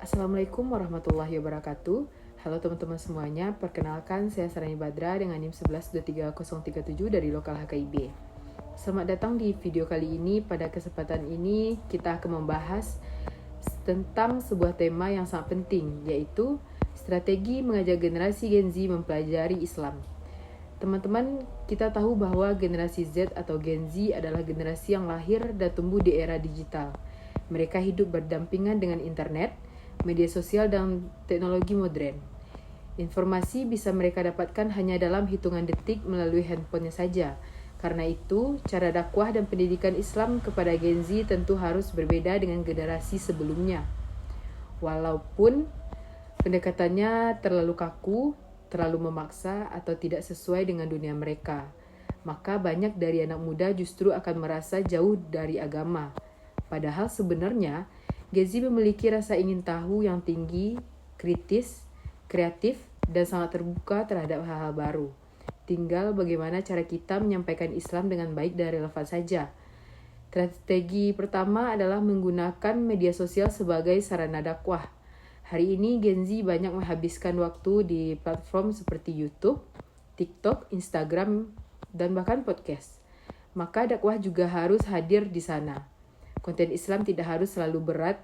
Assalamualaikum warahmatullahi wabarakatuh. Halo teman-teman semuanya, perkenalkan saya Sarani Badra dengan NIM 1123037 dari Lokal HKIB. Selamat datang di video kali ini. Pada kesempatan ini kita akan membahas tentang sebuah tema yang sangat penting, yaitu strategi mengajak generasi Gen Z mempelajari Islam. Teman-teman, kita tahu bahwa generasi Z atau Gen Z adalah generasi yang lahir dan tumbuh di era digital. Mereka hidup berdampingan dengan internet, media sosial, dan teknologi modern. Informasi bisa mereka dapatkan hanya dalam hitungan detik melalui handphonenya saja. Karena itu, cara dakwah dan pendidikan Islam kepada Gen Z tentu harus berbeda dengan generasi sebelumnya. Walaupun pendekatannya terlalu kaku, terlalu memaksa, atau tidak sesuai dengan dunia mereka, maka banyak dari anak muda justru akan merasa jauh dari agama. Padahal sebenarnya, Gen Z memiliki rasa ingin tahu yang tinggi, kritis, kreatif, dan sangat terbuka terhadap hal-hal baru. Tinggal bagaimana cara kita menyampaikan Islam dengan baik dan relevan saja. Strategi pertama adalah menggunakan media sosial sebagai sarana dakwah. Hari ini Gen Z banyak menghabiskan waktu di platform seperti YouTube, TikTok, Instagram, dan bahkan podcast. Maka dakwah juga harus hadir di sana. Konten Islam tidak harus selalu berat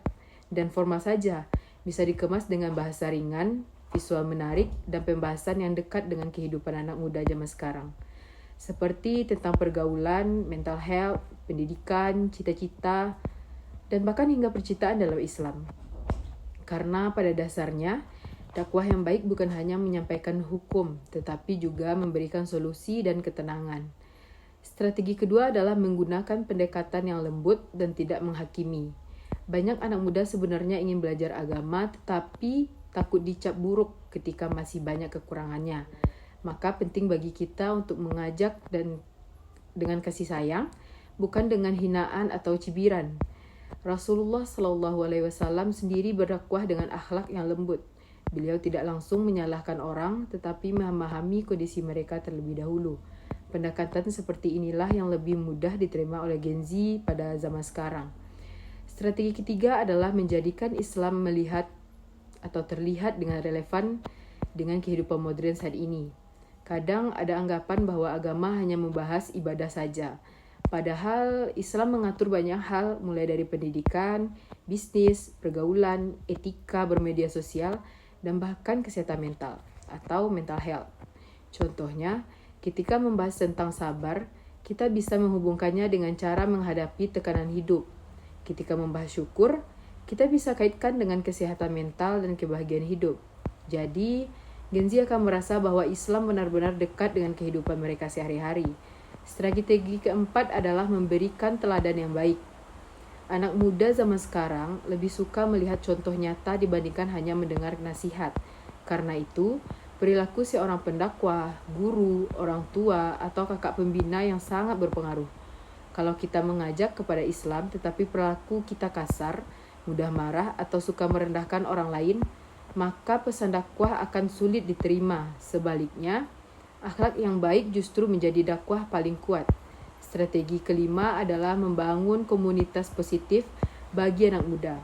dan formal saja. Bisa dikemas dengan bahasa ringan, visual menarik, dan pembahasan yang dekat dengan kehidupan anak muda zaman sekarang. Seperti tentang pergaulan, mental health, pendidikan, cita-cita, dan bahkan hingga percintaan dalam Islam. Karena pada dasarnya, dakwah yang baik bukan hanya menyampaikan hukum, tetapi juga memberikan solusi dan ketenangan. Strategi kedua adalah menggunakan pendekatan yang lembut dan tidak menghakimi. Banyak anak muda sebenarnya ingin belajar agama, tetapi takut dicap buruk ketika masih banyak kekurangannya. Maka penting bagi kita untuk mengajak dan dengan kasih sayang, bukan dengan hinaan atau cibiran. Rasulullah SAW sendiri berdakwah dengan akhlak yang lembut. Beliau tidak langsung menyalahkan orang, tetapi memahami kondisi mereka terlebih dahulu. Pendekatan seperti inilah yang lebih mudah diterima oleh Gen Z pada zaman sekarang. Strategi ketiga adalah menjadikan Islam melihat atau terlihat dengan relevan dengan kehidupan modern saat ini. Kadang ada anggapan bahwa agama hanya membahas ibadah saja. Padahal Islam mengatur banyak hal, mulai dari pendidikan, bisnis, pergaulan, etika bermedia sosial, dan bahkan kesehatan mental atau mental health. Contohnya, ketika membahas tentang sabar, kita bisa menghubungkannya dengan cara menghadapi tekanan hidup. Ketika membahas syukur, kita bisa kaitkan dengan kesehatan mental dan kebahagiaan hidup. Jadi, Gen Z akan merasa bahwa Islam benar-benar dekat dengan kehidupan mereka sehari-hari. Strategi keempat adalah memberikan teladan yang baik. Anak muda zaman sekarang lebih suka melihat contoh nyata dibandingkan hanya mendengar nasihat. Karena itu, perilaku seorang pendakwah, guru, orang tua, atau kakak pembina yang sangat berpengaruh. Kalau kita mengajak kepada Islam tetapi perilaku kita kasar, mudah marah, atau suka merendahkan orang lain, maka pesan dakwah akan sulit diterima. Sebaliknya, akhlak yang baik justru menjadi dakwah paling kuat. Strategi kelima adalah membangun komunitas positif bagi anak muda.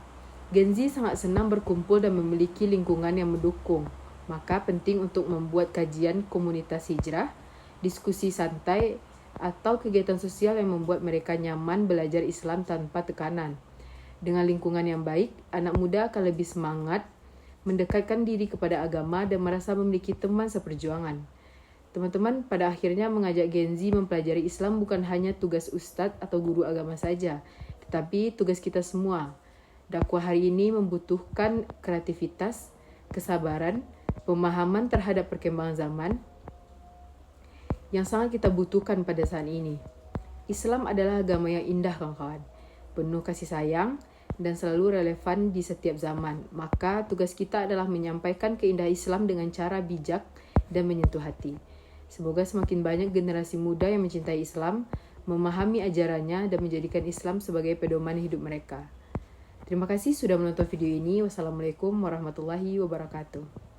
Gen Z sangat senang berkumpul dan memiliki lingkungan yang mendukung. Maka penting untuk membuat kajian komunitas hijrah, diskusi santai, atau kegiatan sosial yang membuat mereka nyaman belajar Islam tanpa tekanan. Dengan lingkungan yang baik, anak muda akan lebih semangat mendekatkan diri kepada agama dan merasa memiliki teman seperjuangan. Teman-teman, pada akhirnya mengajak Gen Z mempelajari Islam bukan hanya tugas ustadz atau guru agama saja, tetapi tugas kita semua. Dakwah hari ini membutuhkan kreativitas, kesabaran, pemahaman terhadap perkembangan zaman yang sangat kita butuhkan pada saat ini. Islam adalah agama yang indah, kawan-kawan, penuh kasih sayang, dan selalu relevan di setiap zaman. Maka tugas kita adalah menyampaikan keindahan Islam dengan cara bijak dan menyentuh hati. Semoga semakin banyak generasi muda yang mencintai Islam, memahami ajarannya, dan menjadikan Islam sebagai pedoman hidup mereka. Terima kasih sudah menonton video ini. Wassalamualaikum warahmatullahi wabarakatuh.